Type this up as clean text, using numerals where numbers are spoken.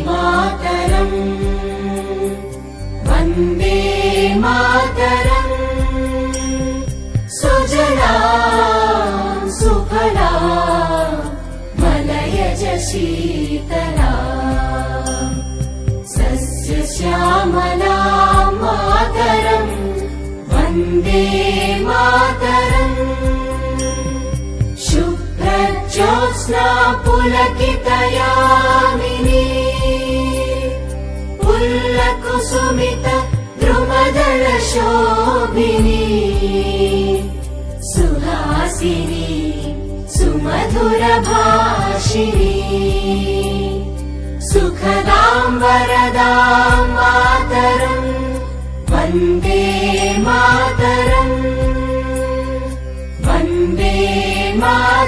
मातरम् वन्दे मातरम् सुजलां सुफलां मलयज शीतलां सस्यश्यामलां मातरम् वन्दे मातरम् शुभ्रज्योत्स्ना पुलकितयामिनी पुल्लकुसुमित द्रुमदलशोभिनी सुहासिनी सुमधुरभाषिणी सुखदां वरदां मातरम् वन्दे मातरम् वन्दे मातरम्।